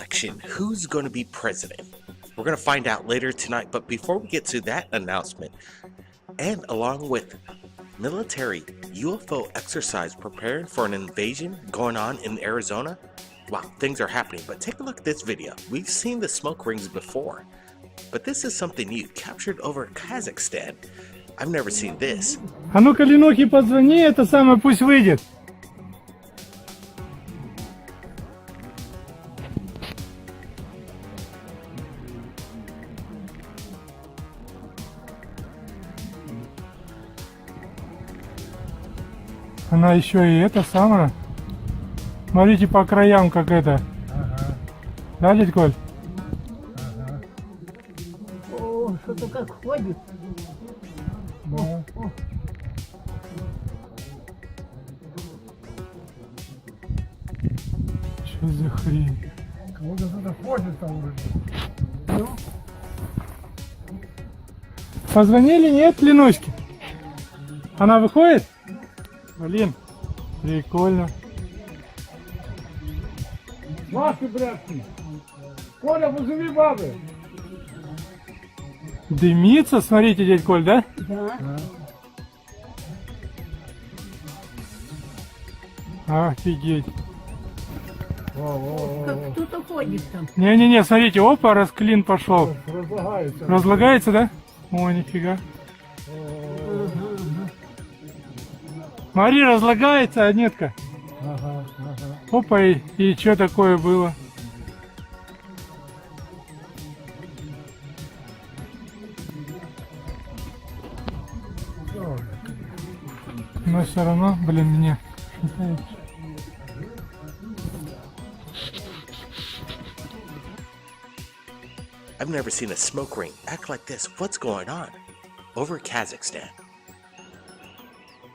election. Who's going to be president? We're going to find out later tonight, but before we get to that announcement, and along with military UFO exercise preparing for an invasion going on in Arizona, wow, things are happening. But take a look at this video. We've seen the smoke rings before, but this is something new, captured over Kazakhstan. I've never seen this. А ну-ка, Ленухе позвони, это самое, пусть выйдет. Она еще и это самое. Смотрите по краям, как это. Ага. Да, дядь Коль? Ага. О, что-то как ходит. Да. О, Что за хрень? Кого-то кто-то ходит там уже. ну, Позвонили, нет, Ленуське? Она выходит? Блин, прикольно. Маши, братки! Коля, позови бабы! Дымится, смотрите, дядь Коль, да? да. Офигеть. Как кто-то ходит там. Не-не-не, смотрите, опа, расклин пошел. Разлагается. Разлагается, да? О, нифига. Смотри, разлагается, Анетка. Ага, ага. Опа, и что такое было? Но все равно, блин, мне шатает. I've never seen a smoke ring act like this. What's going on? Over Kazakhstan.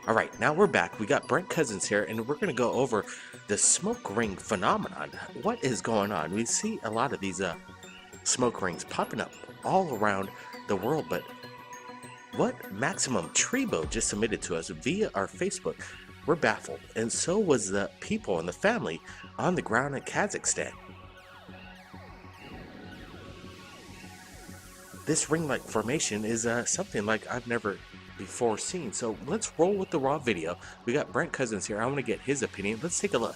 Alright, now we're back. We got Brent Cousins here, and we're going to go over the smoke ring phenomenon. What is going on? We see a lot of these smoke rings popping up all around the world, but what Maximum Trebo just submitted to us via our Facebook, we're baffled, and so was the people and the family on the ground in Kazakhstan. This ring-like formation is something like I've never before seen. So let's roll with the raw video. We got Brent Cousins here. I want to get his opinion. Let's take a look.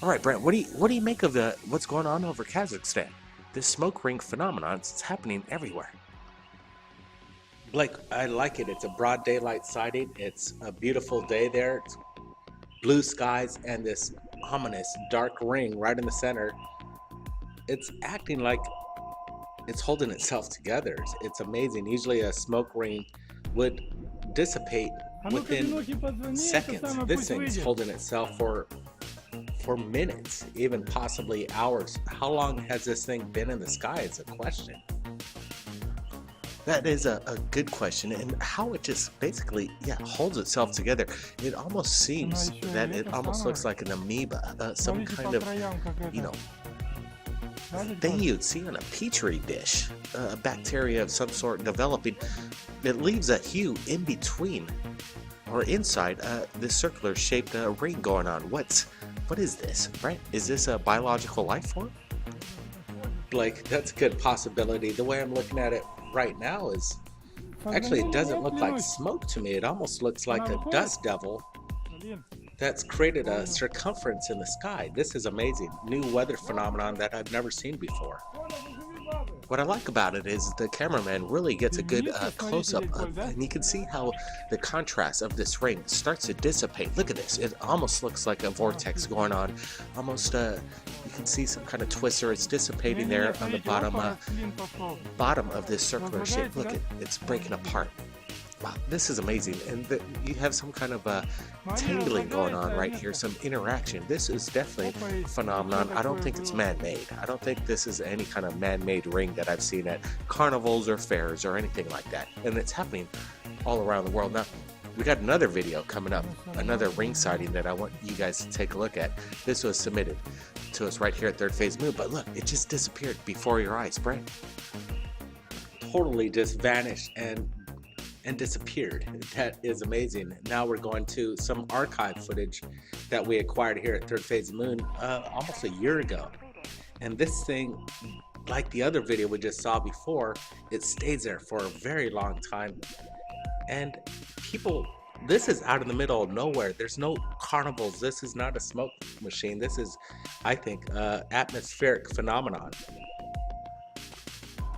All right, Brent, what do you make of what's going on over Kazakhstan? This smoke ring phenomenon, it's happening everywhere. Blake, I like it. It's a broad daylight sighting. It's a beautiful day there. It's blue skies and this ominous dark ring right in the center. It's acting like it's holding itself together. It's amazing. Usually a smoke ring would dissipate within seconds. This thing's holding itself for minutes, even possibly hours. How long has this thing been in the sky is a question. That is a good question, and how it just basically, holds itself together. It almost seems that it almost looks like an amoeba, some kind of, thing you'd see on a petri dish, a bacteria of some sort developing. It leaves a hue in between or inside this circular shaped ring going on. What is this, right? Is this a biological life form? Blake, that's a good possibility. The way I'm looking at it right now is actually, it doesn't look like smoke to me. It almost looks like a dust devil that's created a circumference in the sky. This is amazing. New weather phenomenon that I've never seen before. What I like about it is the cameraman really gets a good close-up of, and you can see how the contrast of this ring starts to dissipate. Look at this. It almost looks like a vortex going on. Almost, you can see some kind of twister. It's dissipating there on the bottom of this circular shape. Look, it's breaking apart. Wow, this is amazing, and you have some kind of tangling going on right here, some interaction. This is definitely a phenomenon. I don't think it's man-made. I don't think this is any kind of man-made ring that I've seen at carnivals or fairs or anything like that, and it's happening all around the world. Now, we got another video coming up, another ring sighting that I want you guys to take a look at. This was submitted to us right here at Third Phase Moon, but look, it just disappeared before your eyes, Brent. Totally just vanished and disappeared. That is amazing. Now we're going to some archive footage that we acquired here at Third Phase Moon almost a year ago. And this thing, like the other video we just saw before, it stays there for a very long time. And people, this is out in the middle of nowhere. There's no carnivals. This is not a smoke machine. This is, I think, atmospheric phenomenon.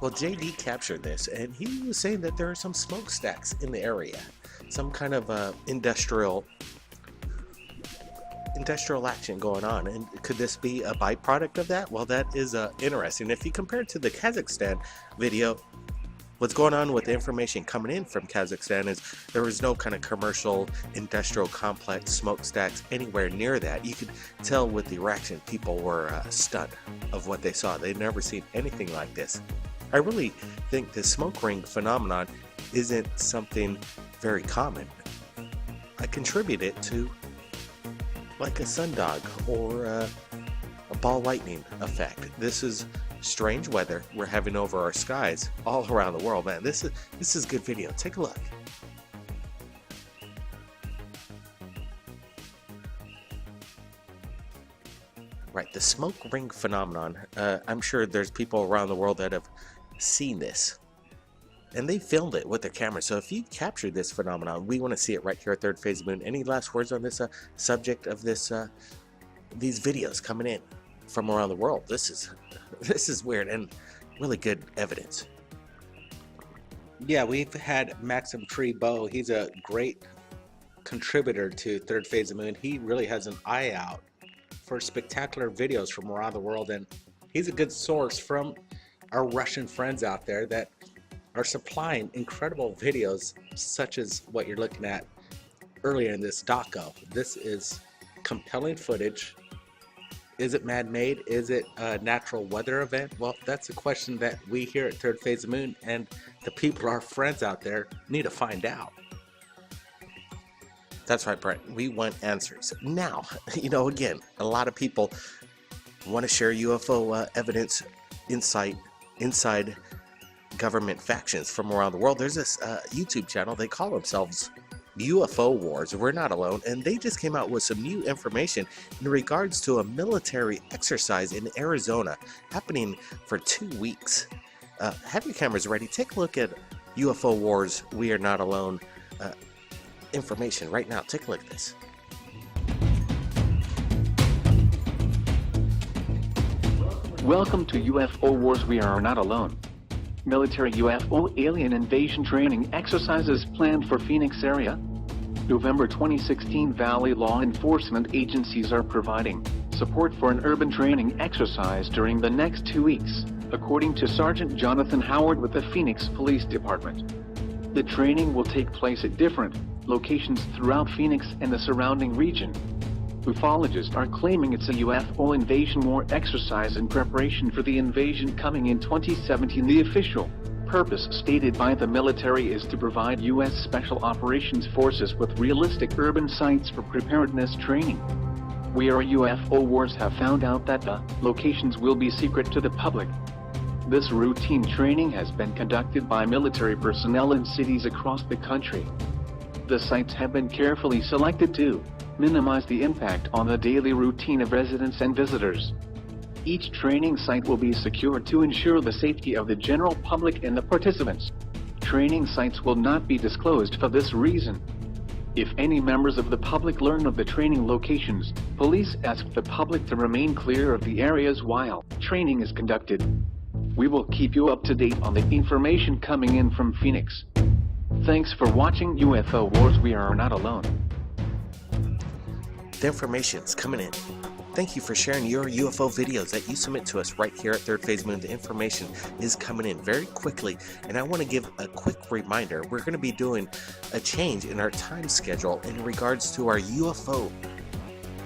Well, JD captured this, and he was saying that there are some smokestacks in the area, some kind of industrial action going on. And could this be a byproduct of that? Well, that is interesting. If you compare it to the Kazakhstan video, what's going on with the information coming in from Kazakhstan is there was no kind of commercial industrial complex smokestacks anywhere near that. You could tell with the reaction, people were stunned of what they saw. They'd never seen anything like this. I really think the smoke ring phenomenon isn't something very common. I contribute it to like a sundog or a ball lightning effect. This is strange weather we're having over our skies all around the world, man. This is good video. Take a look. Right, the smoke ring phenomenon. I'm sure there's people around the world that have seen this, and they filmed it with their camera. So if you captured this phenomenon, we want to see it right here at Third Phase of the Moon. Any last words on this subject of this these videos coming in from around the world? This is weird and really good evidence. Yeah, we've had Maxim Tree Bow. He's a great contributor to Third Phase of the Moon. He really has an eye out for spectacular videos from around the world, and he's a good source from our Russian friends out there that are supplying incredible videos such as what you're looking at earlier in this doco. This is compelling footage. Is it man-made? Is it a natural weather event? Well, that's a question that we here at Third Phase of the Moon and the people, our friends out there, need to find out. That's right, Brent. We want answers. Now, again, a lot of people want to share UFO evidence inside government factions from around the world. There's this YouTube channel. They call themselves UFO Wars. We're not alone. And they just came out with some new information in regards to a military exercise in Arizona happening for 2 weeks. Have your cameras ready. Take a look at UFO Wars, We Are Not Alone information right now. Take a look at this. Welcome to UFO Wars, We Are Not Alone. Military UFO alien invasion training exercises planned for Phoenix area. November 2016. Valley law enforcement agencies are providing support for an urban training exercise during the next 2 weeks, according to Sergeant Jonathan Howard with the Phoenix Police Department. The training will take place at different locations throughout Phoenix and the surrounding region. Ufologists are claiming it's a UFO invasion war exercise in preparation for the invasion coming in 2017. The official purpose stated by the military is to provide U.S. Special Operations Forces with realistic urban sites for preparedness training. We are UFO Wars have found out that the locations will be secret to the public. This routine training has been conducted by military personnel in cities across the country. The sites have been carefully selected to minimize the impact on the daily routine of residents and visitors. Each training site will be secured to ensure the safety of the general public and the participants. Training sites will not be disclosed for this reason. If any members of the public learn of the training locations, police ask the public to remain clear of the areas while training is conducted. We will keep you up to date on the information coming in from Phoenix. Thanks for watching UFO Wars, We Are Not Alone. The information's coming in. Thank you for sharing your UFO videos that you submit to us right here at Third Phase Moon. The information is coming in very quickly, and I want to give a quick reminder. We're going to be doing a change in our time schedule in regards to our UFO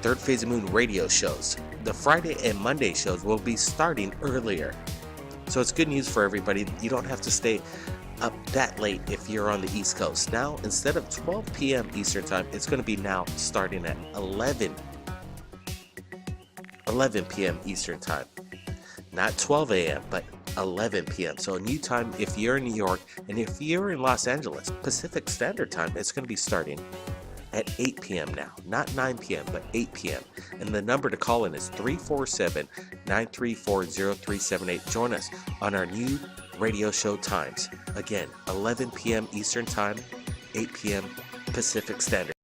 Third Phase of Moon radio shows. The Friday and Monday shows will be starting earlier. So it's good news for everybody. You don't have to stay up that late if you're on the East Coast. Now, instead of 12 p.m. Eastern Time, it's going to be now starting at 11 p.m. Eastern Time. Not 12 a.m., but 11 p.m. So a new time if you're in New York, and if you're in Los Angeles, Pacific Standard Time, it's going to be starting at 8 p.m. now. Not 9 p.m., but 8 p.m. And the number to call in is 347 934-0378. Join us on our new radio show times. Again, 11 p.m. Eastern Time, 8 p.m. Pacific Standard.